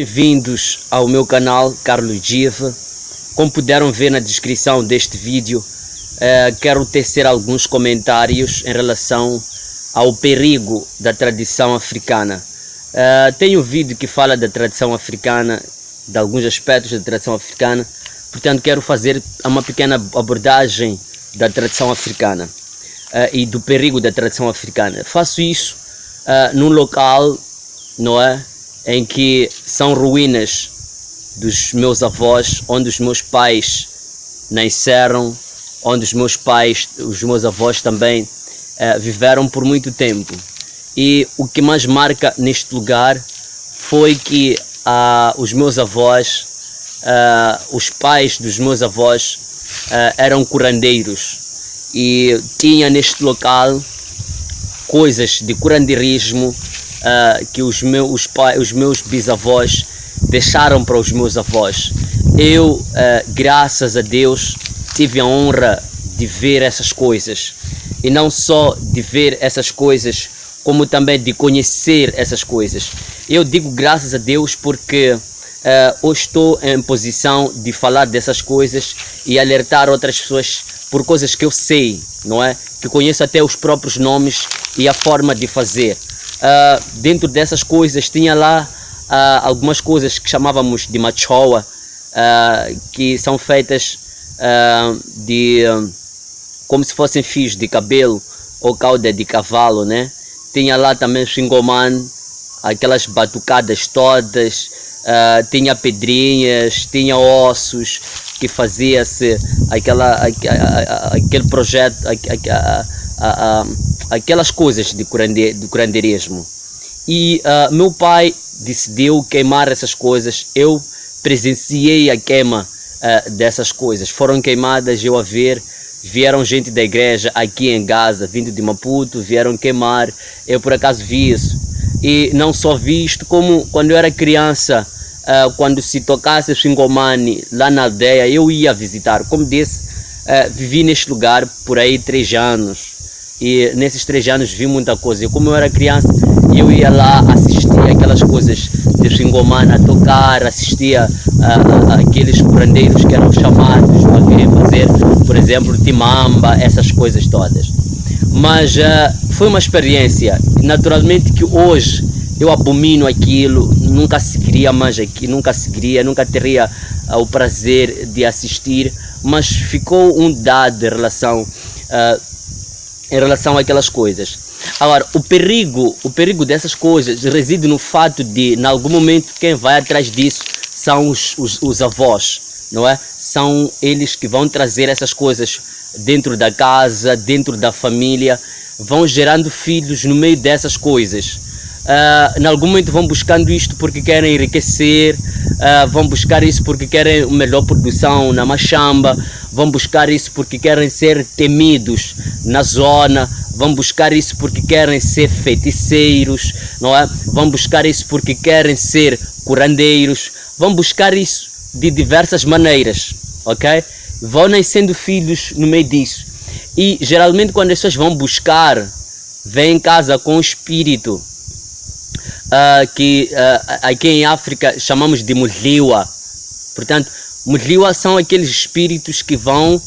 Bem-vindos ao meu canal Carlos Diva. Como puderam ver na descrição deste vídeo, quero tecer alguns comentários em relação ao perigo da tradição africana. Tenho um vídeo que fala da tradição africana, de alguns aspectos da tradição africana, portanto quero fazer uma pequena abordagem da tradição africana e do perigo da tradição africana. Faço isso num local, não é, em que são ruínas dos meus avós, onde os meus pais nasceram, onde os meus avós também viveram por muito tempo. E o que mais marca neste lugar foi que os meus avós, os pais dos meus avós eram curandeiros e tinha neste local coisas de curandeirismo que os meus bisavós deixaram para os meus avós. Eu, graças a Deus, tive a honra de ver essas coisas, e não só de ver essas coisas, como também de conhecer essas coisas. Eu digo graças a Deus porque hoje estou em posição de falar dessas coisas e alertar outras pessoas por coisas que eu sei, não é? Que conheço até os próprios nomes e a forma de fazer. Dentro dessas coisas tinha lá algumas coisas que chamávamos de machoa, que são feitas como se fossem fios de cabelo ou cauda de cavalo, né? Tinha lá também xingoman, aquelas batucadas todas, tinha pedrinhas, tinha ossos, que fazia-se aquele projeto, aquelas coisas de curandeirismo. E meu pai decidiu queimar essas coisas. Eu presenciei a queima dessas coisas. Foram queimadas, eu a ver. Vieram gente da igreja aqui em Gaza, vindo de Maputo, vieram queimar. Eu por acaso vi isso. E não só vi isto, como quando eu era criança, quando se tocasse xingomani lá na aldeia, eu ia visitar. Como disse, vivi neste lugar por aí 3 anos. E nesses 3 anos vi muita coisa. E como eu era criança, eu ia lá assistir aquelas coisas de xingomana a tocar, assistia aqueles curandeiros que eram chamados para virem fazer, por exemplo, timamba, essas coisas todas. Mas foi uma experiência. Naturalmente que hoje eu abomino aquilo, nunca seguiria mais aqui, nunca teria o prazer de assistir, mas ficou um dado em relação àquelas coisas. Agora, o perigo dessas coisas reside no fato de, em algum momento, quem vai atrás disso são os avós, não é? São eles que vão trazer essas coisas dentro da casa, dentro da família, vão gerando filhos no meio dessas coisas. Em algum momento vão buscando isto porque querem enriquecer, vão buscar isso porque querem uma melhor produção na machamba, vão buscar isso porque querem ser temidos na zona, vão buscar isso porque querem ser feiticeiros, não é? Vão buscar isso porque querem ser curandeiros, vão buscar isso de diversas maneiras, ok? Vão nascendo filhos no meio disso. E geralmente quando as pessoas vão buscar, vêm em casa com o espírito, que aqui em África chamamos de mudliwa. Portanto, mudliwa são aqueles espíritos que vão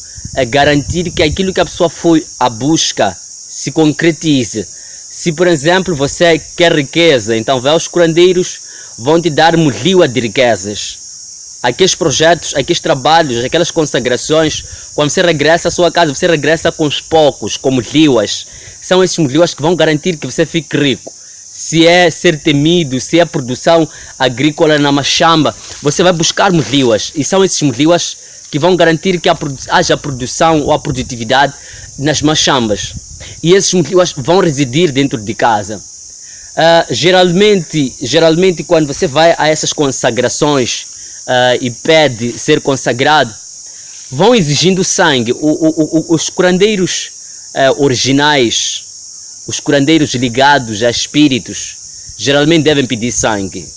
garantir que aquilo que a pessoa foi à busca se concretize. Se, por exemplo, você quer riqueza, então os curandeiros vão te dar mudliwa de riquezas. Aqueles projetos, aqueles trabalhos, aquelas consagrações, quando você regressa à sua casa, você regressa com os poucos, com mudliwas. São esses mudliwas que vão garantir que você fique rico. Se é ser temido, se é produção agrícola na machamba, você vai buscar mudliwas. E são esses mudliwas que vão garantir que haja produção ou a produtividade nas machambas. E esses mudliwas vão residir dentro de casa. Geralmente quando você vai a essas consagrações e pede ser consagrado, vão exigindo sangue. Os curandeiros originais, os curandeiros ligados a espíritos, geralmente devem pedir sangue.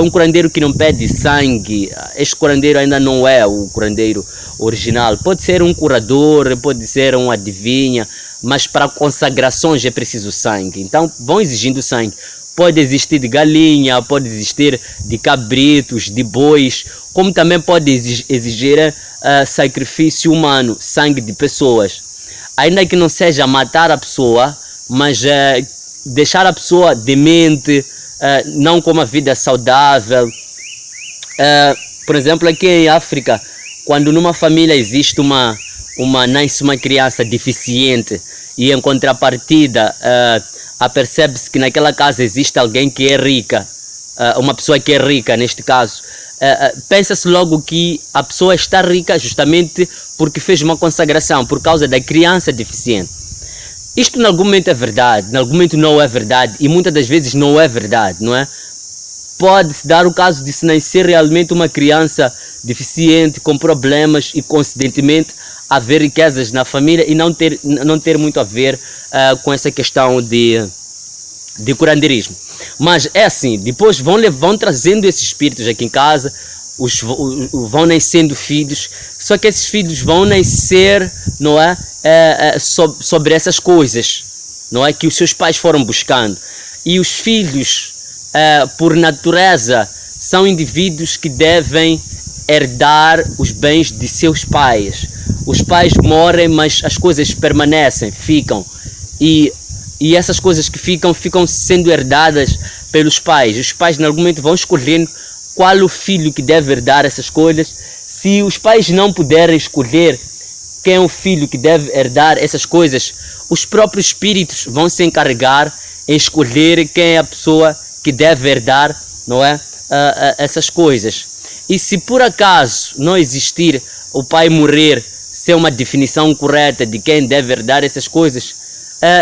Um curandeiro que não pede sangue, este curandeiro ainda não é o curandeiro original. Pode ser um curador, pode ser um adivinha, mas para consagrações é preciso sangue. Então vão exigindo sangue. pode existir de galinha, pode existir de cabritos, de bois, como também pode exigir sacrifício humano, sangue de pessoas. Ainda que não seja matar a pessoa, mas deixar a pessoa demente, não com uma vida saudável. Por exemplo, aqui em África, quando numa família existe nasce uma criança deficiente e em contrapartida apercebe-se que naquela casa existe alguém que é rica, uma pessoa que é rica neste caso, pensa-se logo que a pessoa está rica justamente porque fez uma consagração por causa da criança deficiente. Isto em algum momento é verdade, em algum momento não é verdade e muitas das vezes não é verdade, não é? Pode-se dar o caso de se nascer realmente uma criança deficiente com problemas e coincidentemente haver riquezas na família e não ter muito a ver com essa questão de curandeirismo. Mas é assim, depois vão trazendo esses espíritos aqui em casa, vão nascendo filhos, só que esses filhos vão nascer, não é, sobre essas coisas, não é, que os seus pais foram buscando. E os filhos, por natureza, são indivíduos que devem herdar os bens de seus pais. Os pais morrem, mas as coisas permanecem, ficam. E essas coisas que ficam sendo herdadas pelos pais. Os pais, em algum momento, vão escolhendo qual o filho que deve herdar essas coisas. Se os pais não puderem escolher quem é o filho que deve herdar essas coisas, os próprios espíritos vão se encarregar em escolher quem é a pessoa que deve herdar, não é, essas coisas. E se por acaso não existir o pai morrer sem uma definição correta de quem deve herdar essas coisas,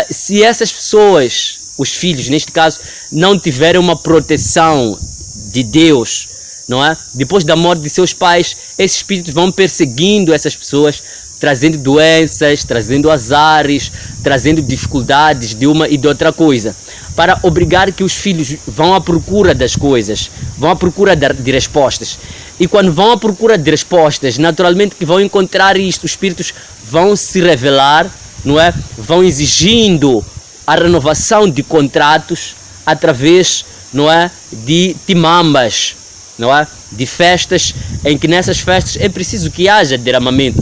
se essas pessoas, os filhos neste caso, não tiverem uma proteção de Deus, não é? Depois da morte de seus pais, esses espíritos vão perseguindo essas pessoas, trazendo doenças, trazendo azares, trazendo dificuldades de uma e de outra coisa, para obrigar que os filhos vão à procura das coisas, vão à procura de respostas. E quando vão à procura de respostas, naturalmente que vão encontrar isto, os espíritos vão se revelar, não é? Vão exigindo a renovação de contratos através, não é, de timambas, não é, de festas, em que nessas festas é preciso que haja derramamento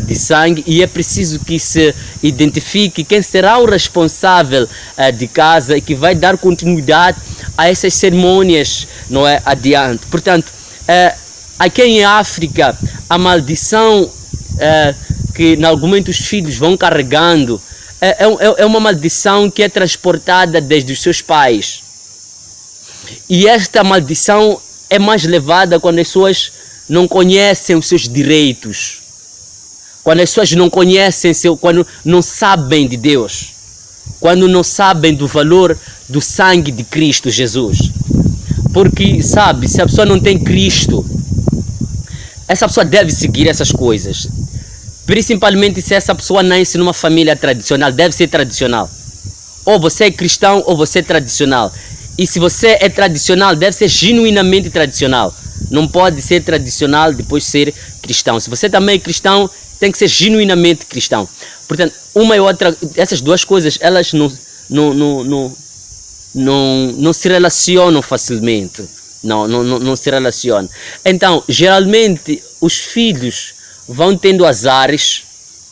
de sangue e é preciso que se identifique quem será o responsável de casa e que vai dar continuidade a essas cerimônias, não é, adiante. Portanto, aqui em África, a maldição que em algum momento os filhos vão carregando é uma maldição que é transportada desde os seus pais. E esta maldição é mais levada quando as pessoas não conhecem os seus direitos, quando as pessoas não conhecem, quando não sabem de Deus, quando não sabem do valor do sangue de Cristo Jesus. Porque, sabe, se a pessoa não tem Cristo, essa pessoa deve seguir essas coisas. Principalmente se essa pessoa nasce numa família tradicional, deve ser tradicional. Ou você é cristão ou você é tradicional. E se você é tradicional, deve ser genuinamente tradicional. Não pode ser tradicional depois ser cristão. Se você também é cristão, tem que ser genuinamente cristão. Portanto, uma e outra, essas duas coisas, elas não se relacionam facilmente. Não se relacionam. Então, geralmente, os filhos vão tendo azares,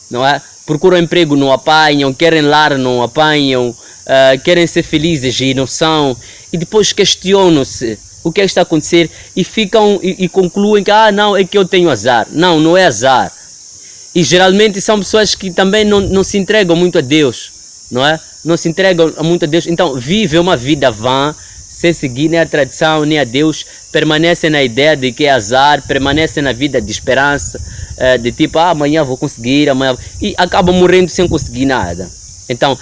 não é? Procuram emprego, não apanham, querem lar, não apanham, querem ser felizes e não são, e depois questionam-se o que está a acontecer e ficam e concluem que não, é que eu tenho azar. Não é azar. E geralmente são pessoas que também não se entregam muito a Deus, não é? Não se entregam muito a Deus, então vivem uma vida vã, sem seguir nem a tradição, nem a Deus, permanecem na ideia de que é azar, permanecem na vida de esperança, de tipo, amanhã vou conseguir, amanhã... E acabam morrendo sem conseguir nada. Então,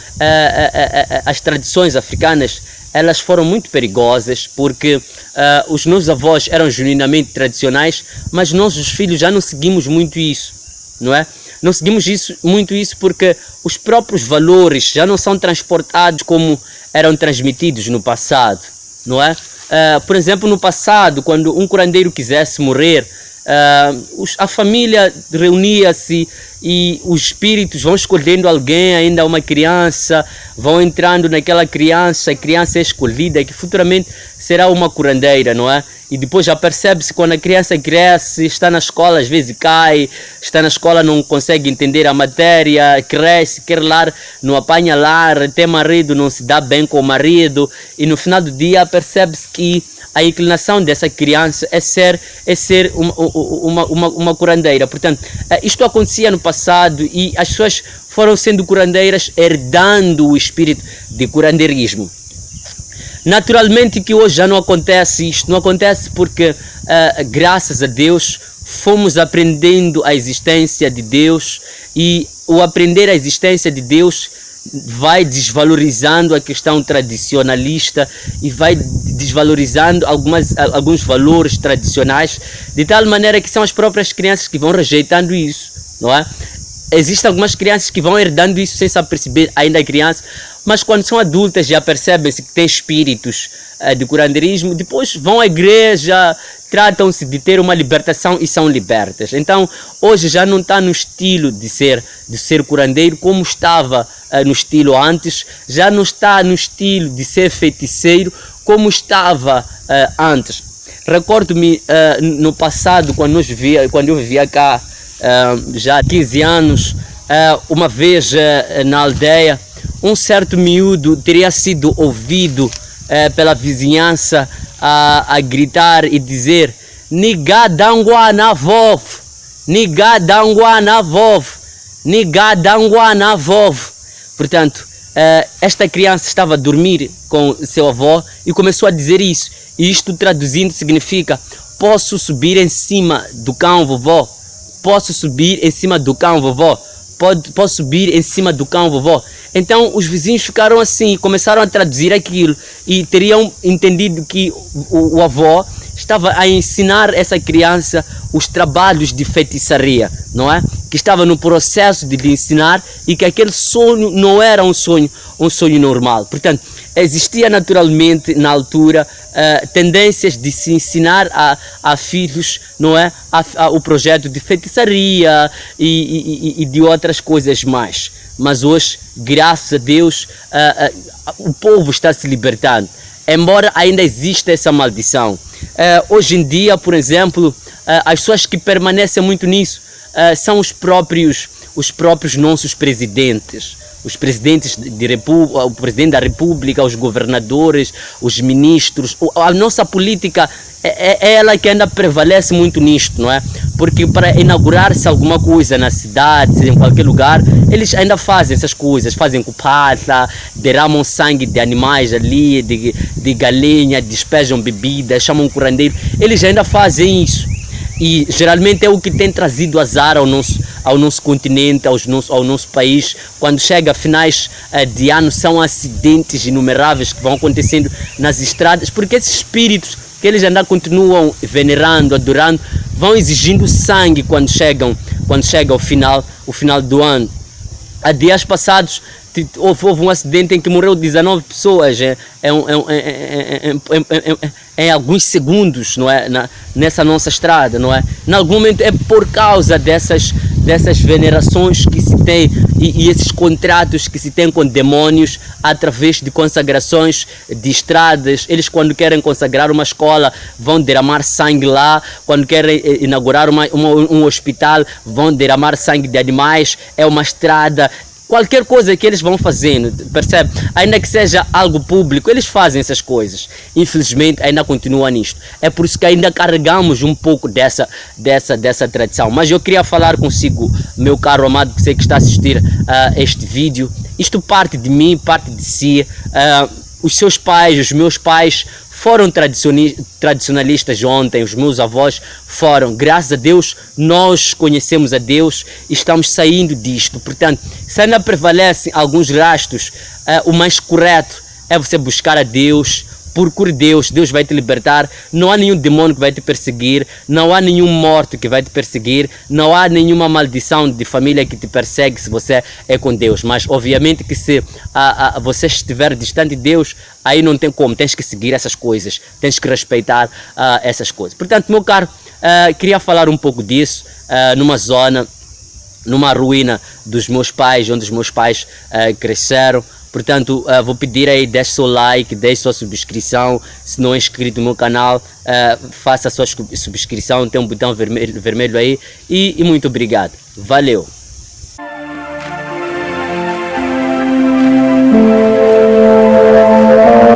as tradições africanas, elas foram muito perigosas, porque os nossos avós eram genuinamente tradicionais, mas nós, os filhos, já não seguimos muito isso, não é? Não seguimos muito isso porque os próprios valores já não são transportados como eram transmitidos no passado, não é? Por exemplo, no passado, quando um curandeiro quisesse morrer, A família reunia-se e os espíritos vão escolhendo alguém, ainda uma criança, vão entrando naquela criança, a criança é escolhida, que futuramente será uma curandeira, não é? E depois já percebe-se quando a criança cresce, está na escola, às vezes cai, está na escola, não consegue entender a matéria, cresce, quer lar, não apanha lar, tem marido, não se dá bem com o marido, e no final do dia percebe-se que a inclinação dessa criança é ser uma curandeira. Portanto, isto acontecia no passado e as pessoas foram sendo curandeiras, herdando o espírito de curandeirismo. Naturalmente que hoje já não acontece isto, não acontece porque, graças a Deus, fomos aprendendo a existência de Deus, e o aprender a existência de Deus vai desvalorizando a questão tradicionalista e vai desvalorizando alguns valores tradicionais, de tal maneira que são as próprias crianças que vão rejeitando isso, não é? Existem algumas crianças que vão herdando isso sem se aperceber, ainda criança, mas quando são adultas já percebem-se que têm espíritos de curandeirismo, depois vão à igreja, tratam-se de ter uma libertação e são libertas. Então, hoje já não está no estilo de ser curandeiro como estava no estilo antes, já não está no estilo de ser feiticeiro como estava antes. Recordo-me no passado, quando eu vivia cá, já há 15 anos, uma vez na aldeia, um certo miúdo teria sido ouvido pela vizinhança a gritar e dizer: "Nigadangwa na vov, nigadangwa na vov, nigadangwa na vov". Portanto, esta criança estava a dormir com seu avô e começou a dizer isso. E isto traduzindo significa: posso subir em cima do cão, vovó? Posso subir em cima do cão, vovó? Posso subir em cima do cão, vovó? Então os vizinhos ficaram assim, começaram a traduzir aquilo e teriam entendido que o avô estava a ensinar essa criança os trabalhos de feitiçaria, não é? Que estava no processo de lhe ensinar, e que aquele sonho não era um sonho normal. Portanto, existia naturalmente na altura tendências de se ensinar a filhos, não é? O projeto de feitiçaria e de outras coisas mais. Mas hoje, graças a Deus, o povo está se libertando, embora ainda exista essa maldição. Hoje em dia, por exemplo, as pessoas que permanecem muito nisso são os próprios nossos presidentes. Os presidentes o presidente da República, os governadores, os ministros. A nossa política é ela que ainda prevalece muito nisto, não é? Porque para inaugurar-se alguma coisa na cidade, em qualquer lugar, eles ainda fazem essas coisas, fazem cupata, derramam sangue de animais ali, de galinha, despejam bebidas, chamam um curandeiro. Eles ainda fazem isso. E geralmente é o que tem trazido azar ao nosso continente, ao nosso país. Quando chega a finais de ano, são acidentes inumeráveis que vão acontecendo nas estradas, porque esses espíritos que eles ainda continuam venerando, adorando, vão exigindo sangue quando chega o final do ano. Há dias passados houve um acidente em que morreu 19 pessoas em alguns segundos, não é? Nessa nossa estrada, não é? Em algum momento é por causa dessas venerações que se tem e esses contratos que se tem com demônios através de consagrações de estradas. Eles, quando querem consagrar uma escola, vão derramar sangue lá. Quando querem inaugurar um hospital, vão derramar sangue de animais. É uma estrada. Qualquer coisa que eles vão fazendo, percebe? Ainda que seja algo público, eles fazem essas coisas. Infelizmente, ainda continua nisto. É por isso que ainda carregamos um pouco dessa tradição. Mas eu queria falar consigo, meu caro amado, você que está a assistir a este vídeo. Isto parte de mim, parte de si. Os seus pais, os meus pais foram tradicionalistas ontem, os meus avós foram. Graças a Deus, nós conhecemos a Deus e estamos saindo disto. Portanto, se ainda prevalecem alguns rastros, o mais correto é você buscar a Deus, procure Deus, Deus vai te libertar. Não há nenhum demônio que vai te perseguir, não há nenhum morto que vai te perseguir, não há nenhuma maldição de família que te persegue se você é com Deus. Mas obviamente que se você estiver distante de Deus, aí não tem como, tens que seguir essas coisas, tens que respeitar essas coisas. Portanto, meu caro, queria falar um pouco disso, numa zona, numa ruína dos meus pais, onde os meus pais cresceram. Portanto, vou pedir aí, deixe seu like, deixe sua subscrição. Se não é inscrito no meu canal, faça a sua subscrição, tem um botão vermelho aí. E muito obrigado. Valeu!